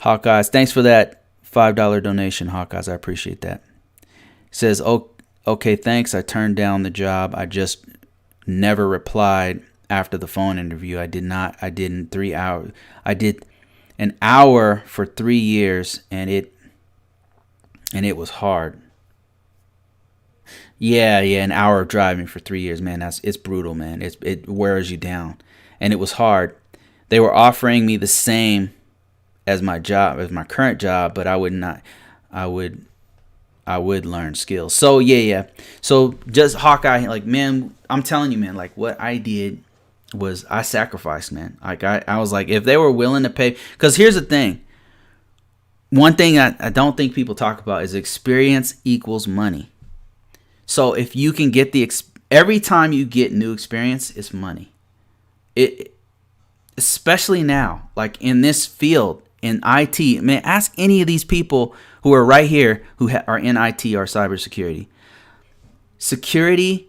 Hawkeyes, thanks for that $5 donation, Hawkeyes. I appreciate that. He says, oh, okay, thanks. I turned down the job. I just never replied after the phone interview. I didn't 3 hours. I did an hour for 3 years, and it was hard. Yeah, an hour of driving for 3 years, man. It's brutal, man. It wears you down, and it was hard. They were offering me the same as my current job, but I would not. I would learn skills. So yeah. So just Hawkeye, like, man, I'm telling you, man, like what I did was I sacrificed, man. Like I was like, if they were willing to pay, because here's the thing. One thing I don't think people talk about is experience equals money. So if you can get every time you get new experience, it's money. It especially now, like in this field in IT. Man, ask any of these people who are right here who are in IT or cybersecurity. Security,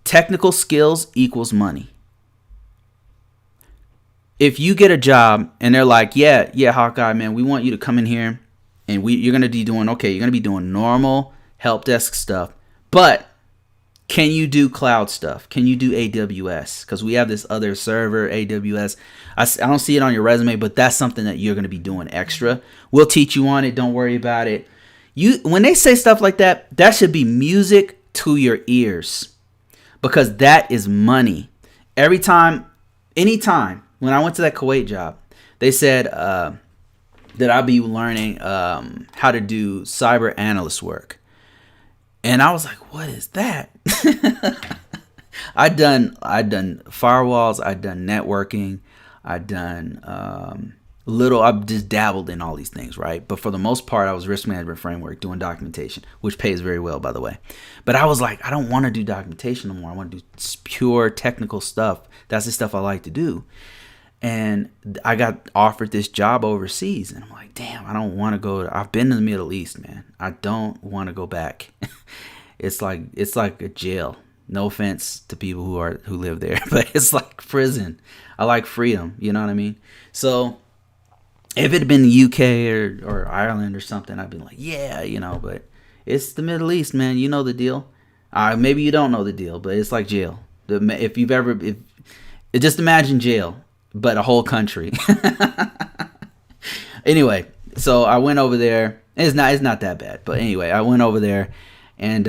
technical skills equals money. If you get a job and they're like, yeah, Hawkeye, man, we want you to come in here and you're gonna be doing normal help desk stuff, but can you do cloud stuff? Can you do AWS? Because we have this other server, AWS. I don't see it on your resume, but that's something that you're going to be doing extra. We'll teach you on it. Don't worry about it. When they say stuff like that, that should be music to your ears, because that is money. Anytime, when I went to that Kuwait job, they said that I'll be learning how to do cyber analyst work. And I was like, what is that? I'd done firewalls, I'd done networking, I've just dabbled in all these things, right? But for the most part, I was risk management framework, doing documentation, which pays very well, by the way. But I was like, I don't want to do documentation no more. I want to do pure technical stuff. That's the stuff I like to do. And I got offered this job overseas, and I'm like, damn, I don't want to go. I've been to the Middle East, man. I don't want to go back. It's like a jail. No offense to people who live there, but it's like prison. I like freedom. You know what I mean? So if it had been the UK or Ireland or something, I'd be like, yeah, But it's the Middle East, man. You know the deal. Maybe you don't know the deal, but it's like jail. Just imagine jail, but a whole country. Anyway, so I went over there. It's not that bad, but anyway, I went over there, and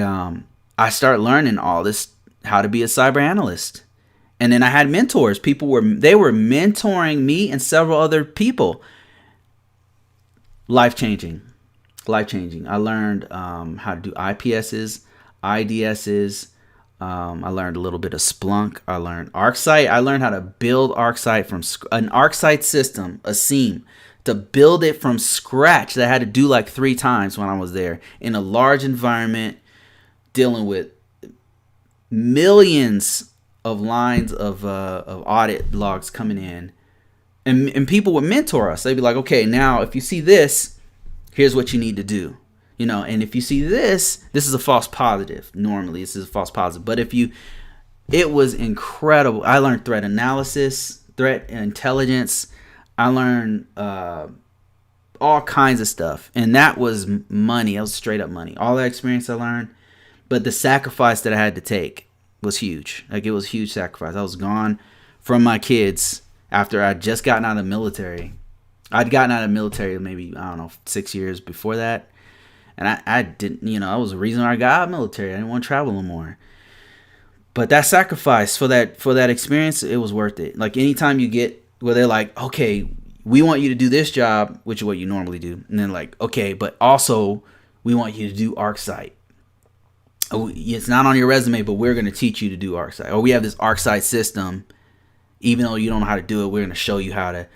I started learning all this, how to be a cyber analyst. And then I had mentors. They were mentoring me and several other people. Life changing. I learned how to do IPSs, IDSs. I learned a little bit of Splunk. I learned ArcSight. I learned how to build ArcSight from an ArcSight system, a SIEM, to build it from scratch. That I had to do like 3 times when I was there in a large environment, dealing with millions of lines of audit logs coming in, and people would mentor us. They'd be like, okay, now if you see this, here's what you need to do. And if you see this is a false positive. Normally, this is a false positive. But it was incredible. I learned threat analysis, threat intelligence. I learned all kinds of stuff. And that was money. That was straight up money. All that experience I learned. But the sacrifice that I had to take was huge. Like, it was a huge sacrifice. I was gone from my kids after I'd just gotten out of the military. I'd gotten out of the military maybe, 6 years before that. And I didn't, that was the reason I got out of the military. I didn't want to travel no more. But that sacrifice for that experience, it was worth it. Like, anytime you get where they're like, okay, we want you to do this job, which is what you normally do. And then like, okay, but also we want you to do ArcSight. Oh, it's not on your resume, but we're going to teach you to do ArcSight. Or we have this ArcSight system. Even though you don't know how to do it, we're going to show you how to.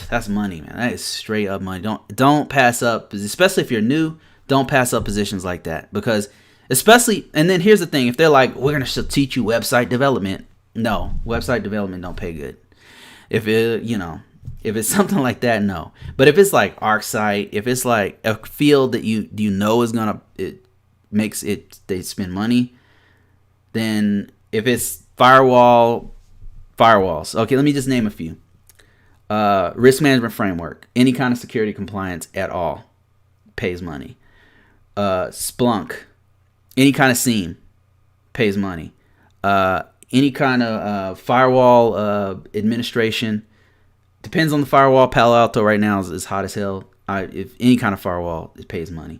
That's money, man. That is straight up money. Don't pass up, especially if you're new. Don't pass up positions like that, because especially. And then here's the thing: if they're like, we're gonna teach you website development, no, website development don't pay good. If it's something like that, no. But if it's like ArcSight, if it's like a field that you know is gonna they spend money, then if it's firewalls. Okay, let me just name a few. Risk management framework, any kind of security compliance at all pays money. Splunk, any kind of SIEM pays money. Any kind of firewall administration, depends on the firewall. Palo Alto right now is hot as hell. If any kind of firewall, it pays money.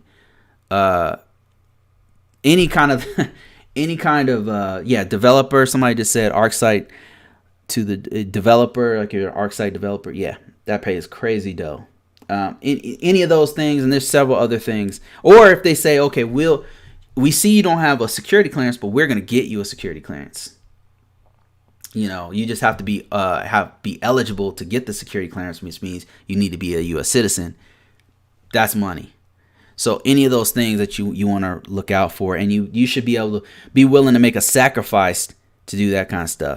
Any kind of developer. Somebody just said ArcSight to the developer, like your ArcSight developer. Yeah, that pays crazy dough. Any of those things, and there's several other things. Or if they say, okay, we see you don't have a security clearance, but we're gonna get you a security clearance. You just have to be eligible to get the security clearance, which means you need to be a U.S. citizen. That's money. So any of those things that you want to look out for, and you should be able to be willing to make a sacrifice to do that kind of stuff.